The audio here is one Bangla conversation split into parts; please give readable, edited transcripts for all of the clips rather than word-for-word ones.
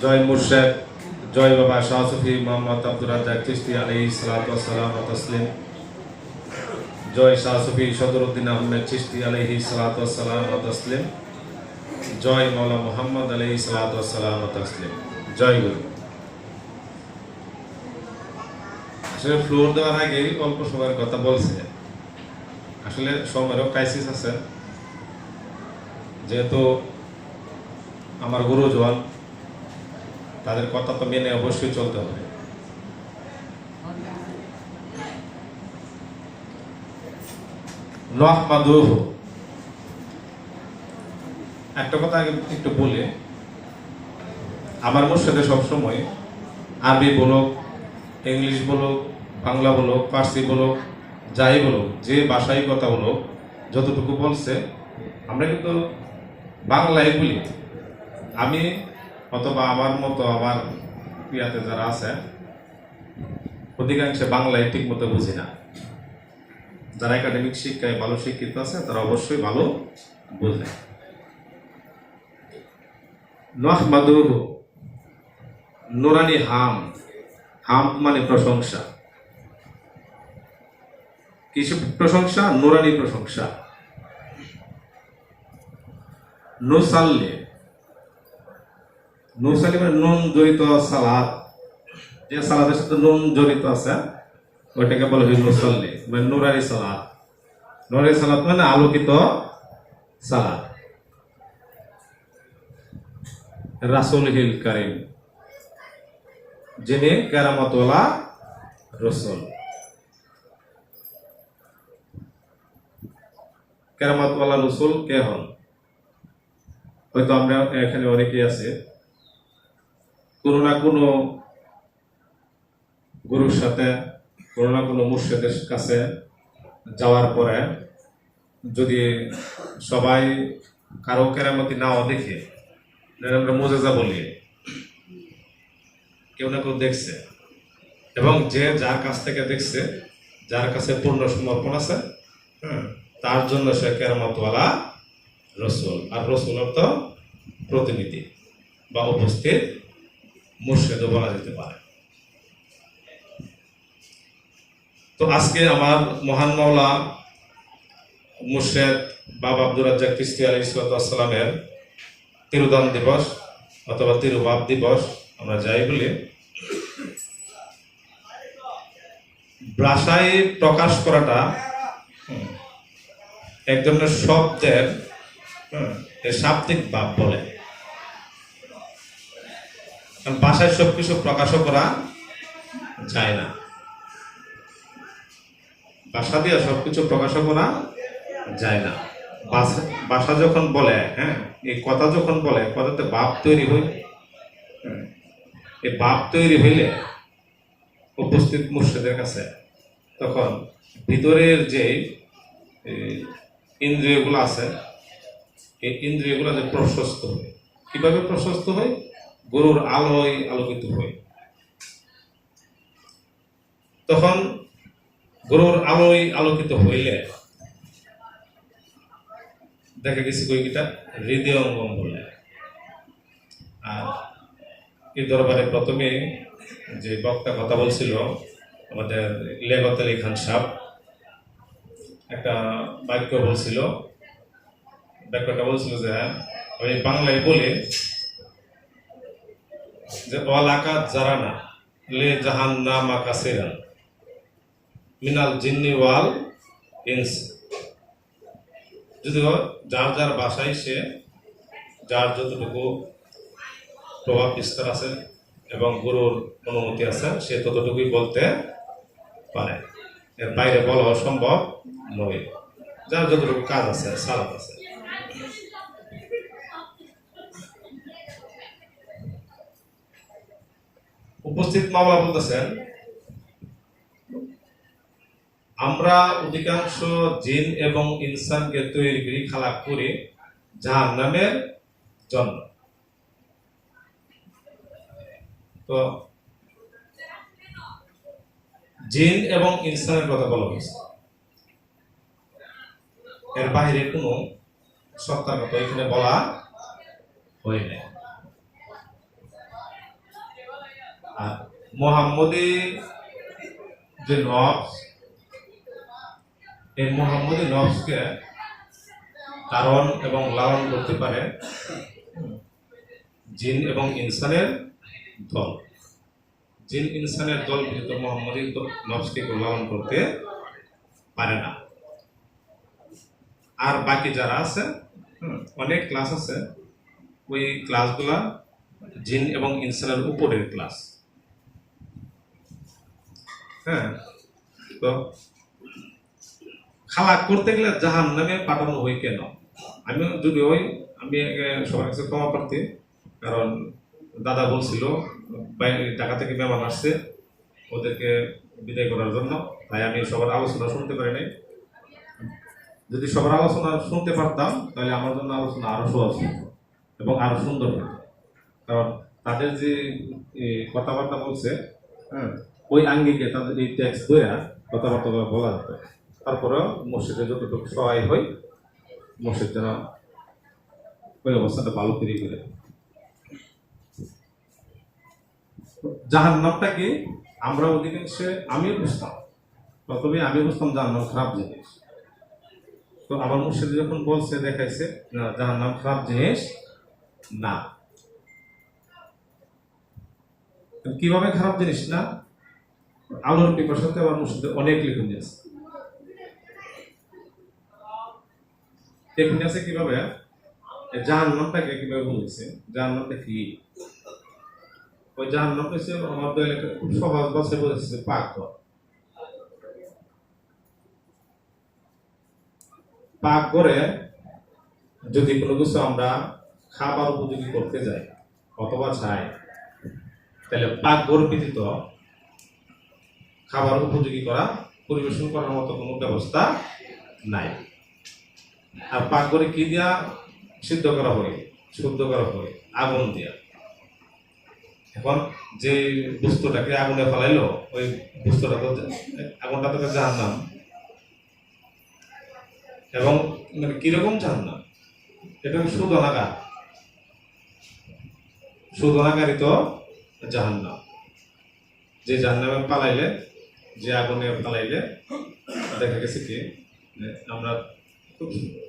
জয় মুর্শেদ, জয় বাবা শাহ সুফি মোহাম্মদ আব্দুর রাজ্জাক চিশতি আলাইহিস সালাতু ওয়াস সালাম ওয়া তাসলিম। জয় শাহ সুফি সদরুদ্দিন আহমেদ চিশতি আলাইহিস সালাতু ওয়াস সালাম ওয়া তাসলিম। জয় মাওলা মুহাম্মদ আলাইহিস সালাতু ওয়াস সালাম ওয়া তাসলিম। জয় গুরু। আসলে ফ্লোর দেওয়ার আগে অল্প সময়ের কথা বলছে, আসলে সময়েরও ক্রাইসিস আছে, যেহেতু আমার গুরুজন, তাদের কথা তো মেনে অবশ্যই চলতে হবে। নাহমাদুহু, একটা কথা আগে একটু বলে, আমার মুর্শিদে সবসময় আরবি বলুক, ইংলিশ বলুক, বাংলা বলুক, ফার্সি বলুক, যাই বলুক, যে ভাষায় কথা বলুক, যতটুকু বলছে আমরা কিন্তু বাংলায় বলি। আমি অথবা আমার মতো আমার ক্রিয়াতে যারা আছে অধিকাংশে বাংলায় ঠিক মতো বুঝি না। যারা একাডেমিক শিক্ষায় ভালো শিক্ষিত আছে তারা অবশ্যই ভালো বুঝে। নাহমাদুহু, নুরানি হাম, হাম মানে প্রশংসা। কিছু প্রশংসা, নুরানি প্রশংসা। নুসাল্লি, নুসাল্লি মানে নুন জড়িত সালাত, যে সালাতের সাথে নুন জড়িত আছে ওইটাকে বলা হয় নুসাল্লি, মানে নুরানি সালাত। নুরানি সালাত মানে আলোকিত সালাত। রাসূলুল কারীম, যিনি কেরামতওয়ালা রাসূল। কেরামতওয়ালা রাসূল কে হন? হয়তো আমরা এখানে অনেকেই আছে কোনো না কোনো গুরুর সাথে, কোনো না কোনো মুর্শিদের কাছে যাওয়ার পরে যদি সবাই কারো কেরামতি নাও দেখে, আমরা মুজেজা বলি, কেউ না কেউ দেখছে, এবং যে যার কাছ থেকে দেখছে, যার কাছে পূর্ণ সমর্পণ আছে, তার জন্য সে কেরামতওয়ালা রসুল। আর রসুল অর্থ প্রতিনিধি বা উপস্থিত মুর্শিদও বলা যেতে পারে। তো আজকে আমার মহান মাওলা মুর্শিদ বাবা আব্দুর রাজ্জাক চিশতি আলাইহিস সালামের তিরুদান দিবস অথবা তিরুভাব দিবস আমরা যাই বলি, ভাষায় প্রকাশ করাটা এক ধরনের শব্দের শাব্দিক ভাব বলে। কারণ ভাষায় সবকিছু প্রকাশও করা যায় না, ভাষা দিয়ে সবকিছু প্রকাশও করা যায় না। ভাষা যখন বলে, এই কথা যখন বলে, কথাতে ভাব তৈরি হয়। এই ভাব তৈরি হইলে উপস্থিত মুর্শিদের কাছে তখন ভিতরের যে ইন্দ্রিয়গুলো আছে, এই ইন্দ্রিয়গুলো যে প্রশস্ত হয়। কিভাবে প্রশস্ত হয়? গুরুর আলোয় আলোকিত হয়। তখন গুরুর আলোয় আলোকিত হইলে দেখা গেছে কয়েকটা হৃদয়ঙ্গম বলে। আর এই দরবারে প্রথমে যে বক্তা কথা বলছিল আমাদের লিয়াকত আলী খান সাহেব, একটা বাক্য বলছিল, বাক্যটা বলছিল যে আমি বাংলায় বলে যে ওয়ালাকাত জারানা লে জাহান্নামা কাসিরান মিনাল জিন্নি ওয়াল ইনস। যদিও যার যার ভাষায় সে যার যতটুকু প্রভাব বিস্তার আছে এবং গুরুর অনুমতি আছে সে ততটুকুই বলতে পারে, এর বাইরে বলা অসম্ভব নয়। যার যতটুকু কাজ আছে, সালাত আছে। উপস্থিত মাওলা বলতেছেন, আমরা অধিকাংশ জিন এবং ইনসানকে তৈরি করি, খালাক করি জাহান্নামের জন্য। তো জিন এবং ইনসানের কথা বলা হয়েছে, এর বাইরে কোনো সত্তার কথা এখানে বলা হয় না। আর মোহাম্মদী যে নফস, এই মোহাম্মদী নফসকে ধারণ এবং লালন করতে পারে জিন এবং ইনসানের দল। জিন ইনসানের দল ব্যতীত মোহাম্মদী নফসকে কেউ লালন করতে পারে না। আর বাকি যারা আছে, অনেক ক্লাস আছে, ওই ক্লাসগুলা জিন এবং ইনসানের উপরের ক্লাস। হ্যাঁ, তো খালাক করতে গেলে জাহান নামে পাঠানো হয় কেন? আমি যদি আমি সবার কাছে ক্ষমা প্রার্থী, কারণ দাদা বলছিল ঢাকা থেকে মেহমান আসছে, ওদেরকে বিদায় করার জন্য, তাই আমি সবার আলোচনা শুনতে পারি নাই। যদি সবার আলোচনা শুনতে পারতাম তাহলে আমার জন্য আলোচনা আরো সহজ হতো এবং আরো সুন্দর হতো। কারণ তাদের যে কথাবার্তা বলছে, ওই আঙ্গিকে তাদের এই টেক্সট ধরে কথাবার্তা বলা যেত। তারপরেও মসজিদে যতটুকু সহায় হয়, মসজিদ যেন ওই অবস্থাটা ভালো তৈরি করে। জাহান্নামটা কি আমরা অধিকাংশে আমিও বুঝতাম, প্রথমে আমি বুঝতাম জাহান্নাম খারাপ জিনিস। তো আমার মুর্শিদ যখন বলছে, দেখাইছে না জাহান্নাম খারাপ জিনিস না। কিভাবে খারাপ জিনিস না? আলোর পিপাসাতে আমার মুর্শিদে অনেক লিখন আছে। লিখন আছে কিভাবে? জাহান্নামটাকে কিভাবে বলেছে, জাহান্নামটা কি? ওই জাহান্নাম হচ্ছে আমাদের খুব সহজ ভাষায় বলেছে পাকঘর। পাকঘরে যদি কোনো কিছু আমরা খাবার উপযোগী করতে যাই অথবা চাই, তাহলে পাকঘর ব্যতীত খাবার উপযোগী করা, পরিবেশন করার মতো কোনো ব্যবস্থা নাই। আর পাকঘরে কি দিয়া সিদ্ধ করা হয়? শুদ্ধ করা হয় আগুন দিয়া। এখন যে বস্তুটাকে আগুনে ফেলাইলো, ওই বস্তুটা তো আগুনটা তো জাহান্নাম। এবং মানে কিরকম জাহান্নাম? এটা সুদনাগার, সুদনাগারই তো জাহান্নাম। যে জাহান্নামে পালাইলে, যে আগুনে পালাইলে দেখা গেছে কি, আমরা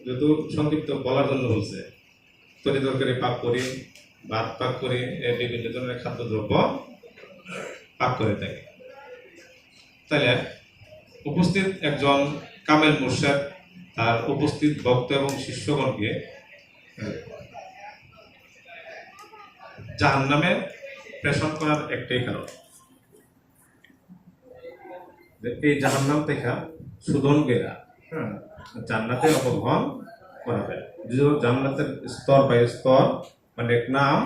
যেহেতু সংক্ষিপ্ত বলার জন্য বলছে, তরি তরকারি পাক করি, ভাত পাক করি, বিভিন্ন ধরনের খাদ্যদ্রব্য পাক করে থাকে। তাহলে উপস্থিত একজন কামেল মুর্শিদ তার উপস্থিত ভক্ত এবং শিষ্যগণকে জাহান্নামে প্রেষণ করার একটাই কারণ, এই জাহান্নাম থেকে সুদনগেরা জান্নাতে অপগ্রহণ করাবে। জান্নাতের স্তর বাই স্তর অনেক নাম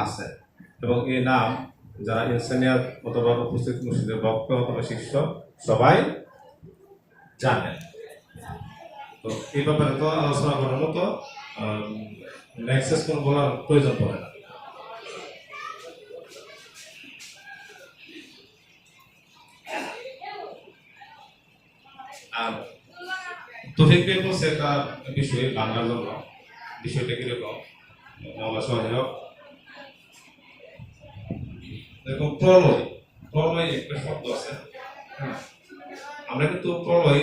আছে, এবং এই নাম যারা ইনসানিয়াত অথবা উপস্থিত মুর্শিদের ভক্ত অথবা শিষ্য সবাই জানেন। তো এই ব্যাপারে তো আলোচনা করার মতো কোন বলার প্রয়োজন পড়ে না। আর তৌফিক বলছে একটা বিষয় বাংলার জন্য, বিষয়টা কিরকম মাওলা সহায়ক। দেখুন, প্রলয়, প্রলয় একটা শব্দ আছে। আমরা কিন্তু প্রলয়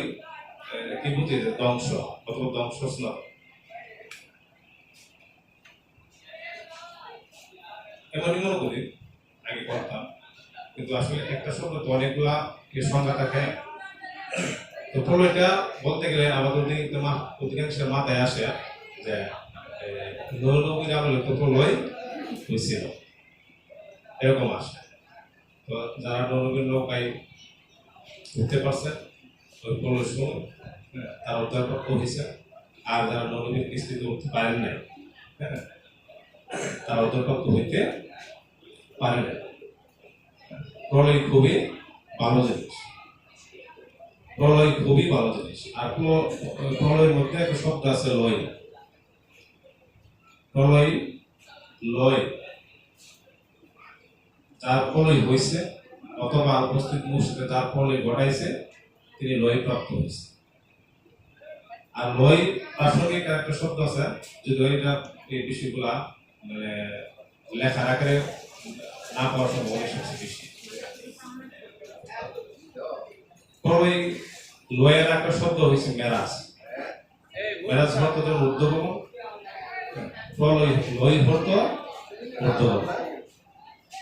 কি বুঝি? যে ধ্বংস অথবা ধ্বংসস্নান। এমনই মনে করি, আগে করতাম, কিন্তু আসলে একটা শব্দ তো অনেকগুলা সংজ্ঞা থাকে। তো প্রলয়টা বলতে গেলে আমাদের অধিকাংশের মাথায় আসে যে নবীর আমলে তো প্রলয় হয়েছিল, এরকম আসে। তো যারা নবীর নৌকায় উঠতে পারছে ওই প্রলয় সময় তারা উদ্ধারপ্রাপ্ত হয়েছে, আর যারা নবীর কিস্তিতে উঠতে পারেন নাই, তারা উদ্ধারপ্রাপ্ত হইতে পারে না। প্রলয় খুবই ভালো জিনিস, প্রলয় খুবই ভালো জিনিস। আর প্রলয়ের মধ্যে একটা শব্দ আছে লয়। প্রলয় লয়, যার প্রলয় হয়েছে অথবা উপস্থিত মুর্শিদে যার প্রলয় ঘটাইছে, তিনি লয় প্রাপ্ত হয়েছে। আর লয় প্রাসঙ্গিক একটা শব্দ আছে, যদি এই বিষয়গুলা মানে লেখার আকারে না পাওয়ার সম্ভাবনা সবচেয়ে বেশি। পরে লয়ের একটা শব্দ হয়েছে মেরাজ। মেরাজ শব্দ যেমন উদ্যোগম, লয় হর্ত উদ্যোগম।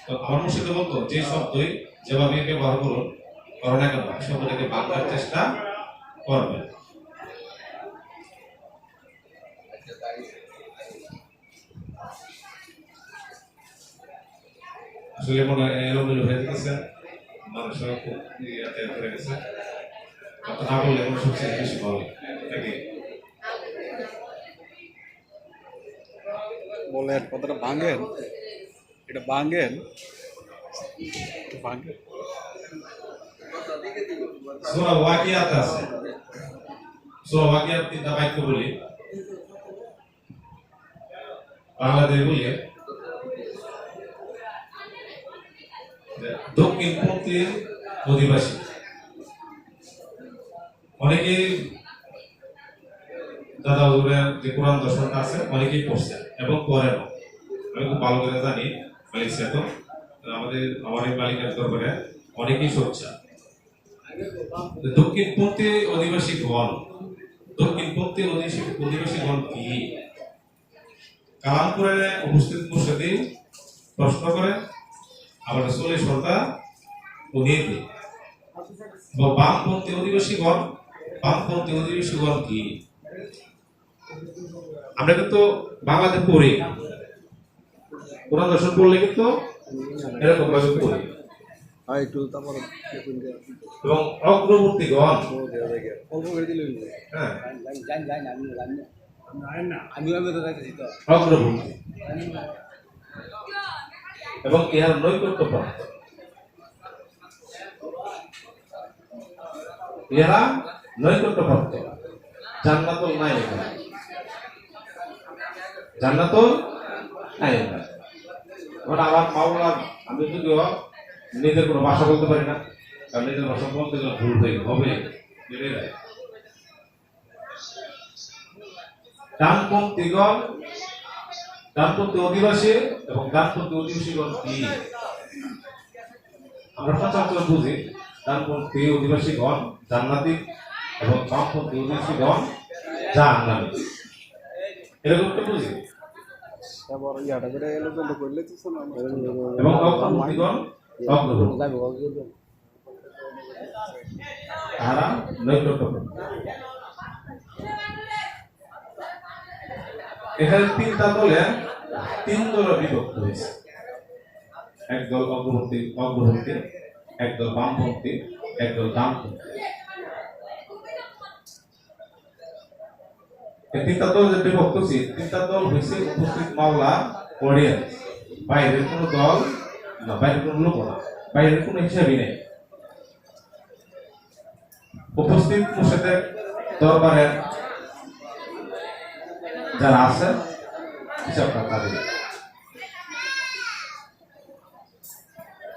তো আমার মুর্শিদে বলতো যে শব্দই যেভাবে ব্যবহার করুন না কেন শব্দটাকে বাংলার চেষ্টা করবেন। আসলে মনে হয় এলোমেলো হয়ে গেছে, মানুষের খুব ইয়াতে করে গেছে, না বললে কোনো সবচেয়ে বেশি ভালো নাকি বলেন কথাটা ভাঙেন, এটা ভাঙেন ভাঙেন। সূরা ওয়াকিয়াত আছে, সূরা ওয়াকিয়াত তিনটা বাক্য বলি বাংলাদেশে বলি। দক্ষিণপন্থীর অধিবাসী অনেকেই দাদা হুজুরের যে কোরআন দর্শনটা আছে অনেকেই পড়ছে এবং পড়েন। আমি খুব ভালো করে জানি মালয়েশিয়া তো আমাদের আমার এই মালিকের দরবারে অনেকেই সোচ্চা। দক্ষিণপন্থী অধিবাসী গণ, দক্ষিণপন্থী অধিবাসী গণ কি? কালামপুরে উপস্থিত মুর্শিদি প্রশ্ন করে আবার 40 ঘন্টা উড়িয়ে দিই। বামপন্থী অধিবাসীগণ, বামপন্থী অধিবাসীগণ কি? আমরা কিন্তু বাংলাতে পড়ি, কোরআন দর্শন পড়লে কিন্তু এরকম ভাবে পড়ি। এবং অগ্রবর্তীগণ, হ্যাঁ অগ্রবর্তী এবং ইহার নৈকট্য প্রাপ্ত, ইহারা নৈকট্য প্রাপ্ত। জান্নাতুল নাই, জান্নাতুল নাই। এখন আমার মাওলা, আমি যদিও নিজের কোনো ভাষা বলতে পারি না, কারণ নিজের ভাষা বলতে গেলে ভুল হয়ে হবে। ডানপন্থীগণ, ডানপন্থী অধিবাসী এবং ডানপন্থী অধিবাসীগণ কি? আমরা সচরাচর বুঝি ডানপন্থী অধিবাসীগণ জান্নাতি এবং বামপন্থী অধিবাসীগণ জাহান্নামী, এরকম তো বুঝি। এবং অগ্রবর্তীগণ অগ্রবর্তী, তারা নৈকট্য। এখানে তিনটা দলে তিন দলে বিভক্ত হয়েছে। একদল অগ্রবর্তী, একদল বামপন্থী, একদল ডানপন্থী। এই তিনটা দল যে বিভক্ত হয়েছে, তিনটা দল হয়েছে উপস্থিত মাওলা অডিয়েন্স, বাইরের কোনো দল না, বাইরের কোনো লোক না, বাইরের কোনো হিসাবই নেই। উপস্থিত মুর্শিদের দরবারে যারা আছেন হিসাবটা তাদের।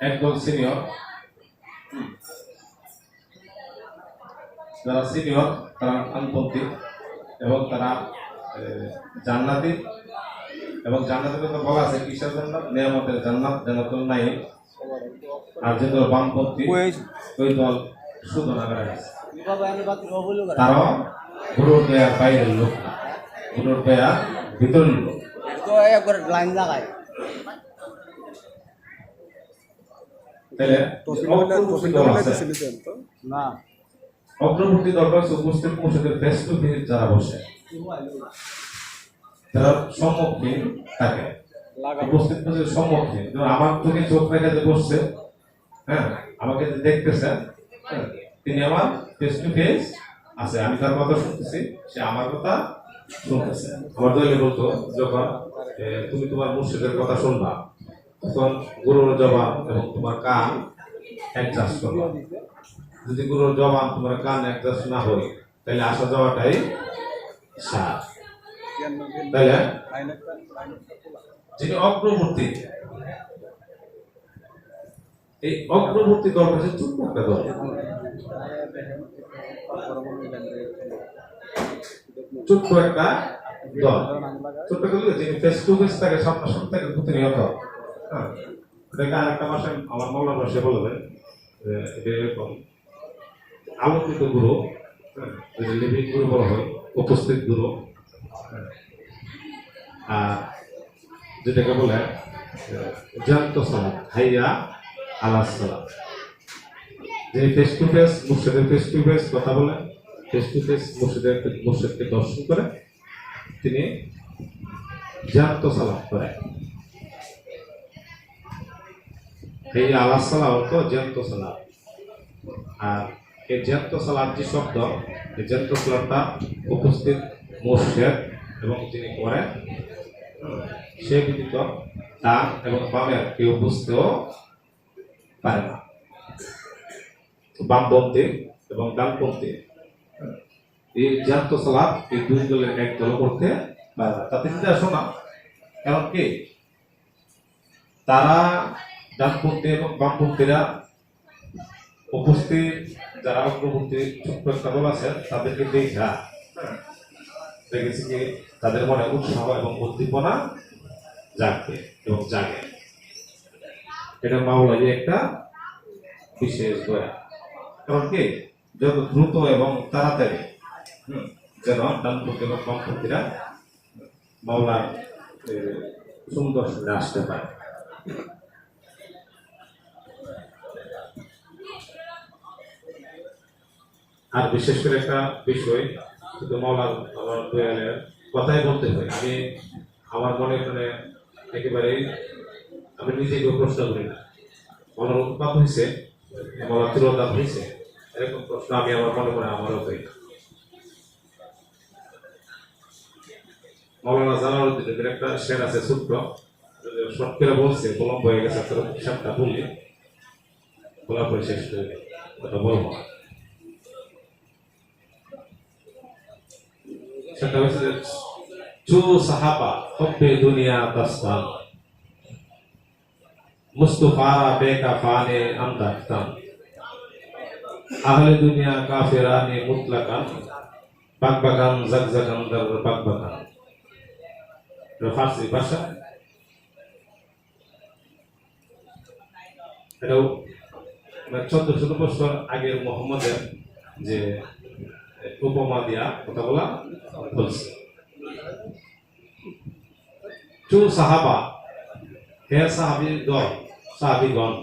একদল সিনিয়র, যারা সিনিয়র তারা ডানপন্থী এবং তারা জান্নাতি, এবং জান্নাতের কথা বলা আছে কিসের জন্য? নিয়ামতের জান্নাত, জান্নাতুল নাঈম। আর যে দল বামপন্থী ওই দল শোধনাগারে আছে, তারাও গুরুর দয়ার বাইরের লোক না, গুরুর দয়ার ভিতরের লোক। অগ্রবর্তী দরবার উপস্থিত মুর্শিদের ফেস টু ফেস যারা বসে, তারা সম্মুখীন থাকে, উপস্থিত মুর্শিদের সম্মুখীন। আমার চোখে চোখ রেখে যে বসছে, হ্যাঁ আমাকে যে দেখতেছেন, তিনি আমার ফেস টু ফেস আছে, আমি তার কথা শুনতেছি, সে আমার কথা শুনতেছে। আমার দলে বলতো যখন তুমি তোমার মুর্শিদের কথা শুনবা, তখন গুরুর জবান এবং তোমার কান অ্যাডজাস্ট করবা। যদি গুরুর জবান তোমার কান অ্যাডজাস্ট না হয়, তাহলে আসা যাওয়াটাই সার। তাইলে যিনি অগ্রবর্তী, এই অগ্রবর্তী দল হচ্ছে ছোট্ট একটা দল, ছোট্ট একটা দল, ছোট্ট দল যিনি ফেস টু ফেস থাকে, সামনাসামনি থাকে প্রতিনিয়ত। এটাকে আরেকটা ভাষায় আমার বাংলা ভাষায় বলবেন এটা এরকম আলোকিত গুরু, লিভিং গুরু বলা হয়, উপস্থিত গুরু। আর যেটাকে বলে জ্যান্ত সালাত, হাইয়া আলাস সালাত, যে ফেস টু ফেস মুর্শিদের ফেস টু ফেস কথা বলে, ফেস টু ফেস মুর্শিদকে দর্শন করে, তিনি জ্যান্ত সালাত করে। এই আলাস সালাত অর্থ জ্যান্ত সালাত। আর এই জ্যান্ত সালাত যে শব্দ, এই জ্যান্ত সালাতটা উপস্থিত মুর্শিদ এবং যিনি করেন সে ব্যতীত ডান এবং বামের কেউ বুঝতেও পারে না। বামপন্থী এবং ডানপন্থী এই জ্যান্ত সালাত এই দুই দলের এক দল করতে পারে না। তাতে চিন্তা আসো না, কারণ কি তারা ডানপন্থী এবং বামপন্থীরা উপস্থিত যারা অগ্রবর্তী ছোট্ট একটা দল আছেন তাদেরকে দেখা দেখেছি কি তাদের মনে উৎসাহ এবং উদ্দীপনা জাগে এবং জাগে। এটা মাওলায় একটা বিশেষ দয়া। কারণ কি যত দ্রুত এবং তাড়াতাড়ি যেন ডানপন্থী এবং বামপন্থীরা মাওলার সুন্দর শুনে আসতে পারে। আর বিশেষ করে একটা বিষয় শুধু মাওলার আমার দয়ালের কথাই বলতে হয়। আমি আমার মনে মানে একেবারেই আমি নিজেকেও প্রশ্ন করি না, মাওলার উৎপাদ হয়েছে, মাওলার তিরোধান হয়েছে, এরকম প্রশ্ন আমি আমার মনে মনে আমারও করি না। মাওলানা জালালউদ্দিনের একটা শের আছে ছোট্ট, শর্ট করে বলছে, বিলম্ব হয়ে গেছে, তোর হিসাবটা বললি বলার পরে শেষ করে ওটা বলবো। সেটা হচ্ছে চু সাহাবা হব্বে দুনিয়া দাস্তান মুস্তফারা বেকাফানে আমদাক্তান আহলে দুনিয়া কাফেরানে মুতলাকান বাকবাকান জাকজাকান দার বাকবাকান। ফার্সি ভাষা। এটাও 1400 বছর আগের মোহাম্মদের যে উপমা দিয়া কথা বলা বলছে। চু সাহাবা, হে সাহাবি দল, সাহাবিগণ,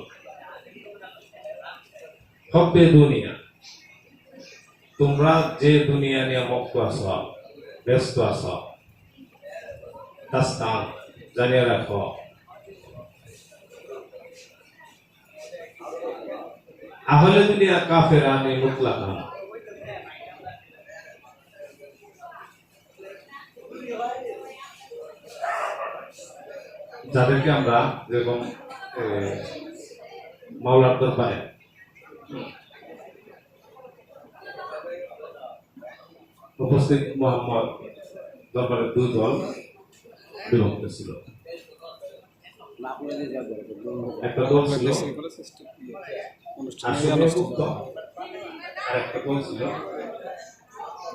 হব্বে দুনিয়া, তোমরা যে দুনিয়া নিয়ে মুক্ত আছ, ব্যস্ত আছ, দাস্তান জানিয়ে রাখো, আহলে দুনিয়া কাফেরানে মুতলাকান, যাদেরকে আমরা যেরকম মাওলার দরবারে উপস্থিত মোহাম্মদ দরবারের দুই দল বিভক্ত ছিল। একটা দল ছিল মুক্ত, আর একটা দল ছিল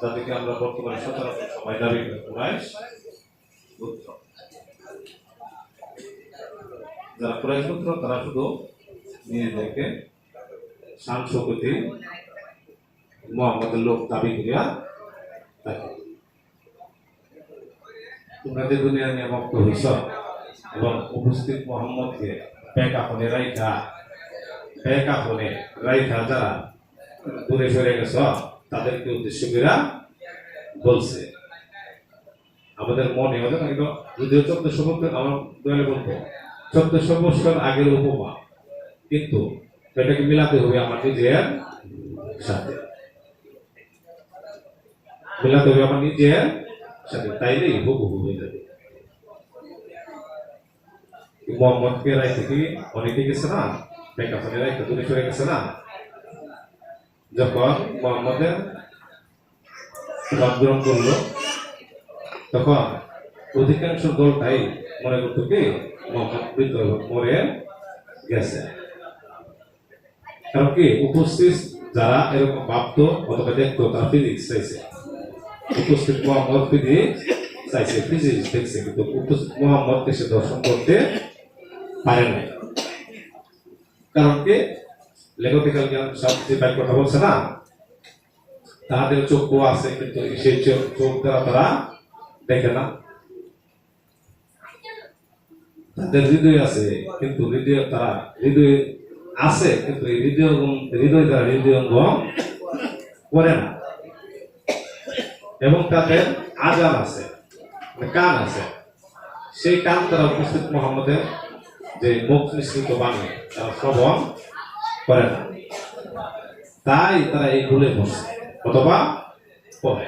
যাদেরকে আমরা বর্তমানে সচরাচর সবাই দাবি করি কুরাইশ গোত্র। যারা কুরাইশ গোত্র তারা শুধু নিজেদেরকে শান শৌকতি মুহাম্মদের লোক দাবি করিয়া থাকে। তোমরা যে দুনিয়া নিয়ে মুক্ত হইছ এবং উপস্থিত মুহাম্মদকে বেকাফনে রাইখা যারা দূরে সরে গেছ তাদেরকে উদ্দেশ্য করে বলছে। আমাদের মনে হলে যদিও 1400 বছর আমার দয়ালে বলবো 1400 বছর আগের উপমা, কিন্তু এটাকে মিলাতে হবে আমার নিজের সাথে, মিলাতে হবে আমার নিজের সাথে, তাইলেই হুবহু হয়ে যাবে। মোহাম্মদকে রাইতে কি অনেকে গেছে না, বেকাফনে রাইতে দূরে সরে গেছে না। যখন মোহাম্মদের গ্রহণ করলো তখন অধিকাংশ দলটাই মনে করতো কি মোহাম্মদ মরে গেছে। কারণ কি উপস্থিত যারা এরকম ভাবতো অথবা দেখতো তারা ফিজিক্স চাইছে, উপস্থিত মোহাম্মদ ফিজিক্স চাইছে, ফিজিক্স দেখছে, কিন্তু উপস্থিত মোহাম্মদকে সে দর্শন করতে পারে নাই। কারণ কি লেগটিক্যাল জ্ঞান সব যে বাইক কথা বলছে না, তাদের চক্ষু আছে কিন্তু সেই চোখ দ্বারা তারা দেখে না। তাদের হৃদয় আছে কিন্তু হৃদয় আছে কিন্তু এই হৃদয় দ্বারা হৃদয়ঙ্গম করে না। এবং তাদের আজান আছে, কান আছে, সেই কান দ্বারা উপস্থিত মোহাম্মদের যে মুখ নিঃসৃত বাণী তারা শ্রবণ করে না, তাই তারা এই ভুলে বসে অথবা পড়ে।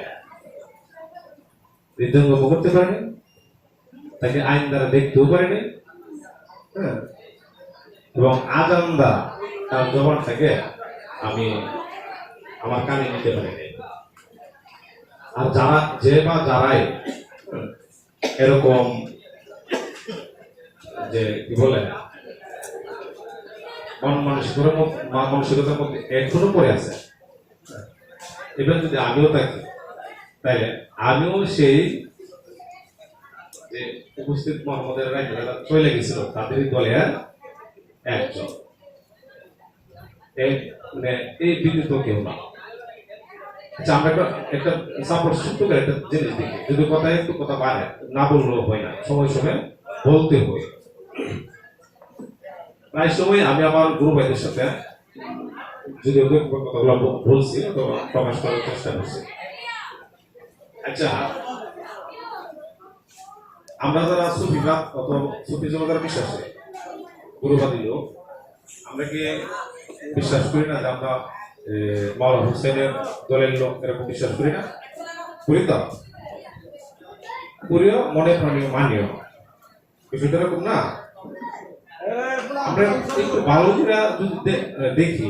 হৃদয়ঙ্গম করতে পারেনি, তাকে আইন দ্বারা দেখতেও পারেনি, হ্যাঁ, এবং আজান দ্বারা তার জবান থেকে আমি আমার কানে নিতে পারিনি। আর যারাই এরকম যে কি বলে মানসিকতার মধ্যে এখনো পড়ে আছে, এবার যদি আমিও থাকি তাইলে আমিও সেই যে উপস্থিত মোহাম্মদের চলে গেছিল তাদের দলের একজন, মানে এই বিনীত কেউ না। আচ্ছা, আমরা একটা সাপোর্ট সূত্র করে একটা জিনিস দেখি, যদি কথা একটু কথা বাড়ে না বললেও হয় না, সময় সময় বলতে হয়। প্রায় সময় আমি আমার গুরু ভাইদের সাথে যদি ওদের কথাগুলো বলছি অথবা প্রকাশ করার চেষ্টা করছি। আচ্ছা, আমরা যারা সুফিবাদ অথবা সুফি জগতের বিশ্বাসী গুরুবাদী লোক, আমরা কি বিশ্বাস করি না যে আমরা মাওলানা হুসেনের দলের লোক এরকম বিশ্বাস করি না? করি তো, করিও, মনে প্রাণীয় মানিও, বিষয়টা এরকম না। আমরা একটু ভালো করে যদি দেখি,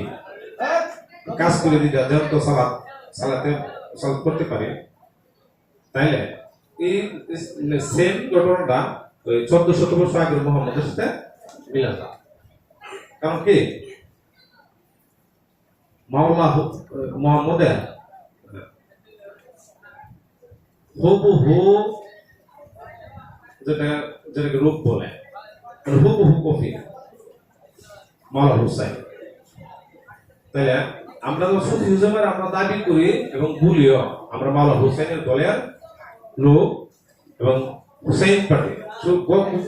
কাজ করে দিতে যেহেতু তো সালাতে করতে পারি, তাইলে এই সেম ঘটনাটা ওই 1400 বছর আগের মোহাম্মদের সাথে মিলা যায়। কারণ কি মাওলানা মোহাম্মদের হুবহু যেটাকে রূপ বলে, হুবহু কপি মাওলানা হুসাইন। তাইলে আমরা তো সুফি হুজুমের আমরা দাবি করি এবং বলিও আমরা মাওলানা হুসাইনের দলের লোক এবং হুসাইন পার্টি,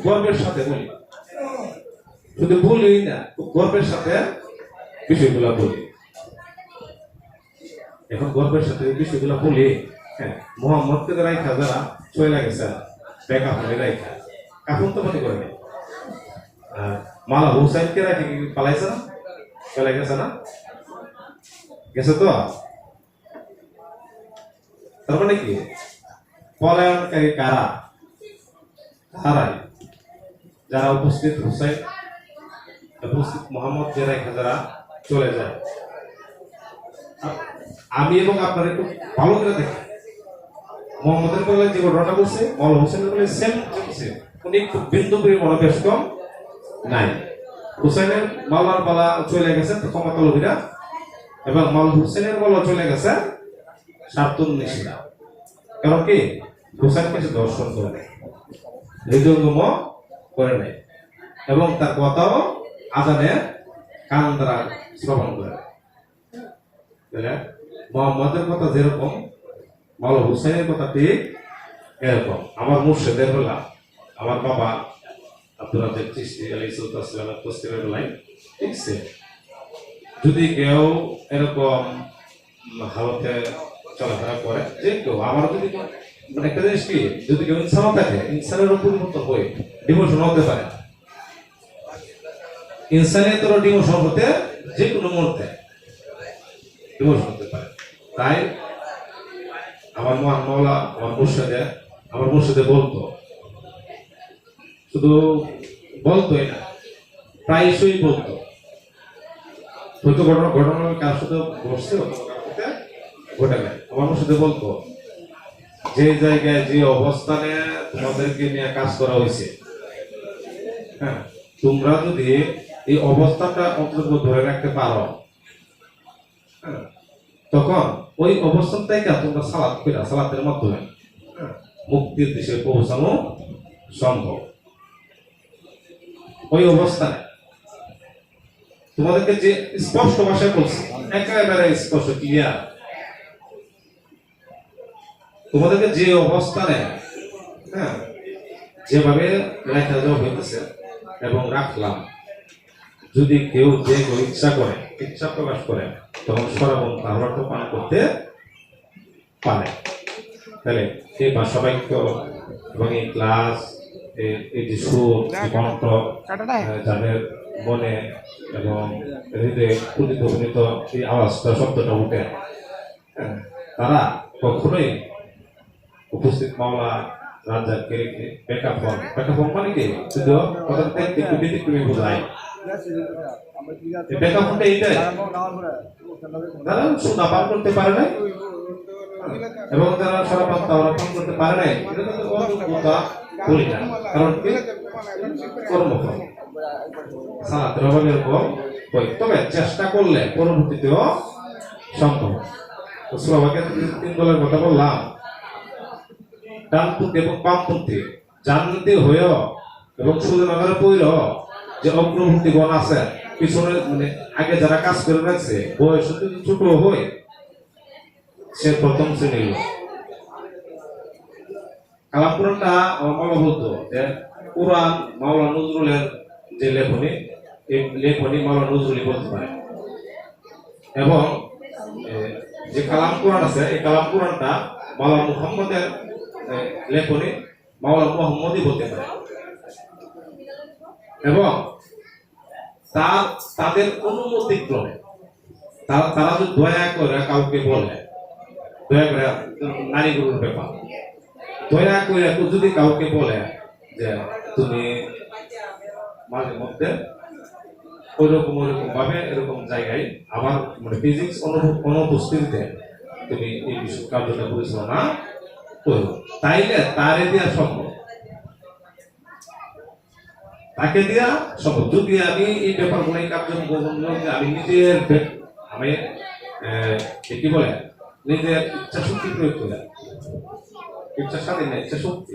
গর্বের সাথে বলি, শুধু বলি না, গর্বের সাথে বিষয়গুলো বলি। এখন গর্বের সাথে বিষয়গুলো বলি, হ্যাঁ, মোহাম্মদকে রাইখা যারা চলে গেছে বেকা হলে রাইখা কাফন তো মনে করে মাওলানা হুসাইনকে রাখি পালাইছে না, চলে গেছে না, গেছে তো। তার মানে কি পলায়নকারী কারা? তারাই যারা উপস্থিত হুসাইন উপস্থিত মোহাম্মদ যে রেখা যারা চলে যায়। আমি এবং আপনারা একটু ভালো করে দেখেন, মোহাম্মদের বলে যে ঘটনাটা বলছে মাওলানা হুসেনের বলে সেম উনি একটু বিন্দু পরিমাণ বেশ কম নাই। হুসাইনের মাওলার পালা চলে গেছে ক্ষমতালোভীরা এবং মাওলানা হুসেনের বলা চলে গেছে স্বার্থন্বেষীরা। কারণ কি হুসাইন কিছু দর্শন করে নাই, হৃদয়ঙ্গম করে নাই এবং তার কথাও আজানে কান দ্বারা শ্রবণ করে। মোহাম্মদের কথা যেরকম মাওলানা হুসাইনের কথা ঠিক এরকম। আমার মুর্শিদের বেলা আমার বাবা আব্দুল রাজ্জাক চিশতি আলাইহিস সালামের তসবিরের বেলায় ঠিক সে, যদি কেউ এরকম হালতে চলাফেরা করে, যে কেউ আমার যদি মানে একটা জিনিস কি, যদি কেউ ইনসান থাকে ইনসানের পরিবর্তন হয়ে ডিমোশন হতে পারে, ইনসানের তোর ডিমোশন হতে যে কোনো মুহূর্তে ডিমোশন হতে পারে। তাই আমার মাওলা আমার মুর্শিদে বলতো, শুধু বলতোই না, প্রায়শই বলতো, হয়তো ঘটনা কার সাথে ঘটছে ঘটে নাই, আমার মুর্শিদে বলতো যে জায়গায় যে অবস্থানে তোমাদেরকে নিয়ে কাজ করা হয়েছে, হ্যাঁ, তোমরা যদি এই অবস্থাটা অন্তত ধরে রাখতে পারো, হ্যাঁ, তখন ওই অবস্থান থেকে তোমরা সালাতের মাধ্যমে মুক্তির দেশে পৌঁছানো সম্ভব। ওই অবস্থানে তোমাদেরকে যে স্পষ্ট ভাষায় বলছি, একেবারে স্পষ্ট ক্লিয়ার, তোমাদেরকে যে অবস্থানে, হ্যাঁ, যেভাবে লেখা যাওয়া হইতেছে এবং রাখলাম, যদি কেউ যে ইচ্ছা করে, ইচ্ছা প্রকাশ করে, তখন সরাবন তাহলে তো পান করতে পারে। তাহলে এই ভাষা বাক্য এবং এই ক্লাস, এই যে সুর, এই কণ্ঠ, যাদের মনে এবং হৃদয়ে প্রতিধ্বনিত এই আওয়াজটা, শব্দটা উঠে, হ্যাঁ, তারা কখনোই উপস্থিত মাওলা রাজ্জাককে প্রেক্ষাপট মানে কি শুধু কথাটা একটু ব্যতিক্রমী বোঝায়। এই প্রেক্ষাপটটা এইটাই, তারা সোনা পান করতে পারে নাই এবং যারা সরাপান তারা পান করতে পারে নাই, এটা কিন্তু অযোগ্যতা বলি না, কারণ কি কর্মফল সালাতের অভাবে এরকম হয়। তবে চেষ্টা করলে পরবর্তীতেও সম্ভব। সূরাকে 3 দলের কথা বললাম, ডানপন্থী এবং বামপন্থী, জান্নাতি হয়েও এবং সুদনগরে পইরও যে অগ্রবর্তী গণ আছে, পিছনে মানে আগে যারা কাজ করে রাখছে, বয়স ছোট হয়ে সে প্রথম শ্রেণীর। কালাম কোরআনটা মাওলা বলতো যে কোরআন মাওলা নজরুলের যে লেখনী, এই লেখনী মাওলা নজরুলই বলতে পারে, এবং যে কালাম কোরআন আছে, এই কালাম কোরআনটা মাওলা মুহাম্মদের লেখনী মাওলা মুহাম্মদই বলতে পারে। এবং তাদের অনুমতি ক্রমে তারা যদি দয়া করে কাউকে বলে, দয়া করে নারী গরুর ব্যাপার, দয়া করে যদি কাউকে বলে যে তুমি মাঝে মধ্যে ওইরকম ভাবে এরকম জায়গায় আমার মানে ফিজিক্স অনুপস্থিতিতে তুমি এই বিষয় কার্যটা পরিচালনা না করো, তাইলে তারে দেওয়া সম্ভব, তাকে দেওয়া সম্ভব। যদি আমি এই ব্যাপারগুলো এই কার্যক্রম আমি নিজের আমি কি বলে নিজের ইচ্ছা শক্তি প্রয়োগ করে, ইচ্ছা স্বাধীন না, ইচ্ছা শক্তি,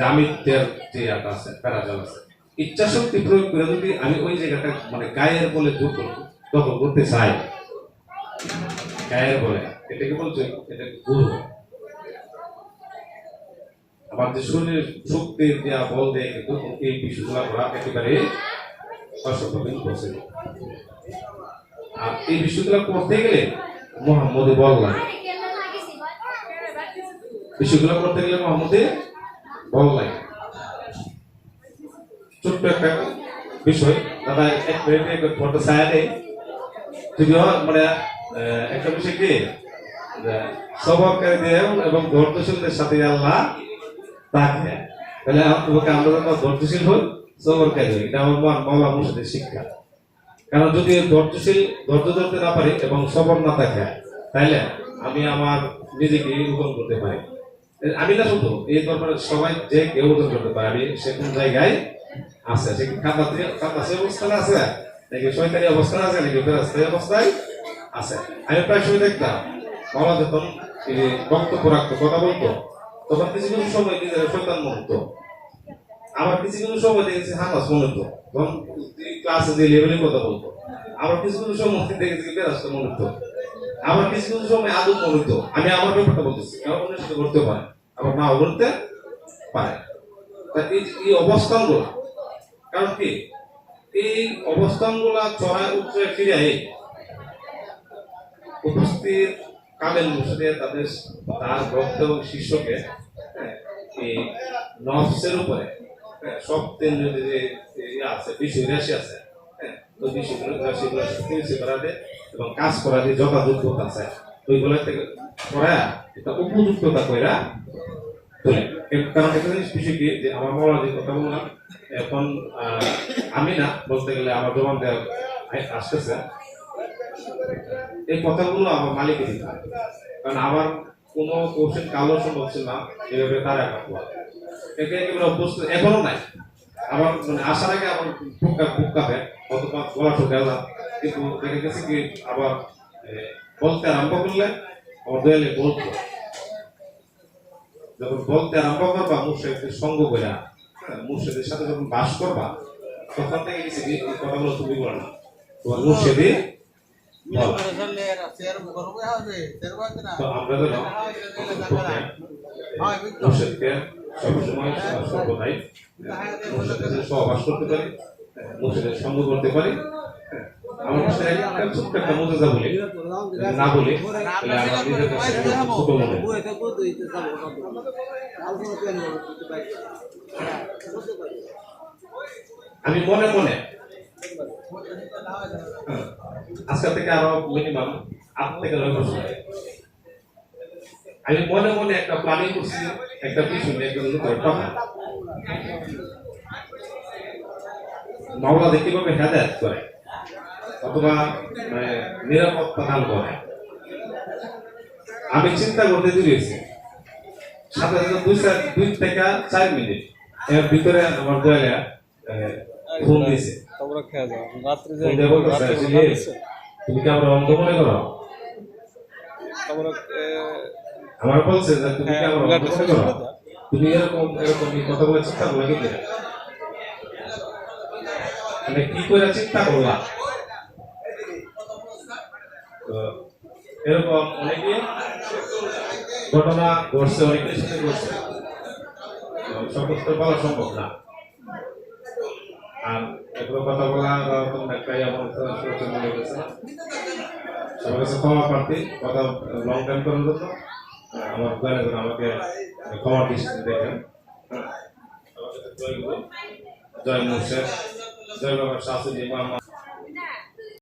রামিত্বের যে আছে প্যারাজাল আছে, ইচ্ছা শক্তি প্রয়োগ করে যদি আমি ওই জায়গাটা মানে গায়ের বলে দখল করতে চাই, গায়ের বলে, এটাকে বলছে এটা গুরু। আমার যে শরীর শক্তি দেওয়া বল দেয়, কিন্তু এই বিষয়গুলো করা একেবারে অসম্ভব বসে। আর এই বিষয়গুলো করতে গেলে মোহাম্মদে বল লাগে, বিষয়গুলো করতে গেলে মোহাম্মদে বল লাগে। ছোট্ট একটা বিষয়, দাদা 1 মিনিটে ফটো ছায়া নেই, যদিও মানে একটা বিষয় কি সবরকারী দেব এবং ধৈর্যশীলদের সাথে আল্লাহ তাকে, তাহলে আমরা ধৈর্যশীল হই, সবরকারী হই, এটা আমার মাওলা মুর্শিদের শিক্ষা। কারণ যদি ধৈর্য ধরতে না পারি এবং সবর না থাকে, তাইলে আমি আমার নিজেকে উদ্যম করতে পারি। আমি না শুধু এই দরবারে সবাই যে কেউ উদ্যম করতে পারে, আমি সে কোন জায়গায় আছে, সে কি খাতাসি অবস্থানে আছে নাকি শয়তানি অবস্থানে আছে নাকি ফেরেশতাই অবস্থায় আছে। আমি প্রায় সময় দেখতাম মাওলা যখন বক্তব্য রাখতো, কথা বলতো, তখন কিছু কিছু সময় নিজেরা শয়তান মনে হতো, আবার কিছু কিছু সময় দেখেছি হাতাস মনে হতো, তখন ক্লাসে যে লেভেলে কথা বলতো, আবার কিছু কিছু সময় দেখেছি ফেরেশতা মনে হতো, আবার কিছু কিছু সময় আদম মনে হতো। আমি আমার ব্যাপারটা বলতেছি, অন্যের সাথে করতে পারে, আবার নাও করতে পারে। এই অবস্থানগুলো, কারণ কি এই অবস্থানগুলা চড়ায় উচ্চে ফিরে উপস্থিত কামেল মুর্শিদে তার ভক্ত এবং শিষ্যকে এই নফসের উপরে সব যদি আছে বিষয় রাশি আছে, তো বিষয়গুলো রাশিগুলো করাতে এবং কাজ করাতে যথাযোগ্যতা আছে, ওইগুলো থেকে করা এটা উপযুক্ততা কইরা তোলে। কারণ এখানে বিষয় কি যে আমার মাওলা যে কথা বললাম, এখন আমি না বলতে গেলে আমার জবান দেওয়া আসতেছে, এই কথাগুলো আমার মালিকের দিতে হয়, কারণ আমার কোনো কোশ্চেন কালো সম্ভব ছিল না এভাবে তার একা একেবারে অভ্যস্ত এখনো নাই। আমার মানে আসার আগে আমার বুক কাঁপে, অথবা গলা ঠোকে না, কিন্তু দেখে গেছে কি আবার বলতে আরম্ভ করলে আমার দয়ালে বলতো, যখন বলতে আরম্ভ করবা মুর্শিদের সঙ্গ করে, মুর্শিদের সাথে যখন বাস করবা, তখন থেকে গেছে কি কথাগুলো তুমি বলো না, তোমার মুর্শিদি বল। তো আমরা যেন মুর্শিদকে সবসময় সর্বদাই মুর্শিদের সাথে সহবাস করতে পারি, মুর্শিদের সঙ্গ করতে পারি। আমার কাছে একটা ছোট্ট একটা মুজিজা বলি, যদি না বলি তাহলে আমার নিজের কাছে ছোট মনে হয়। আমি মনে মনে আজকে থেকে আরো মিনিমাম 8 থেকে 9 বছর আগে আমি মনে মনে একটা প্ল্যানিং করছি, একটা পিছনে একজন লোকের কথা মাওলানা কিভাবে হেদায়েত করে অথবা নিরাপত্তা দান করে। আমি চিন্তা করতে দিয়েছি, সাথে সাথে 2 থেকে 4 মিনিট এর ভিতরে আমার দয়ালে ফোন দিয়েছে। তুমি কি আমার অন্ধ মনে করো? আমার বলছে যে তুমি কি আমার অন্ধ মনে করো? তুমি এরকম এরকম কথা বলে চিন্তা করলে কি করে? মানে কি করে চিন্তা করলাম? এরকম অনেকে ঘটনা ঘটছে, অনেকের সাথে ঘটছে, সমস্ত বলা সম্ভব না। আর এগুলো কথা বলা একটাই আমার মনে হয়েছে, সবার কাছে ক্ষমা প্রার্থী, কথা লং টাইম করার জন্য আমার দয়া করে আমাকে ক্ষমা দৃষ্টিতে দেখেন। জয় গুরু, জয় মুর্শিদ, জয় বাবা শাশুড়ি মা।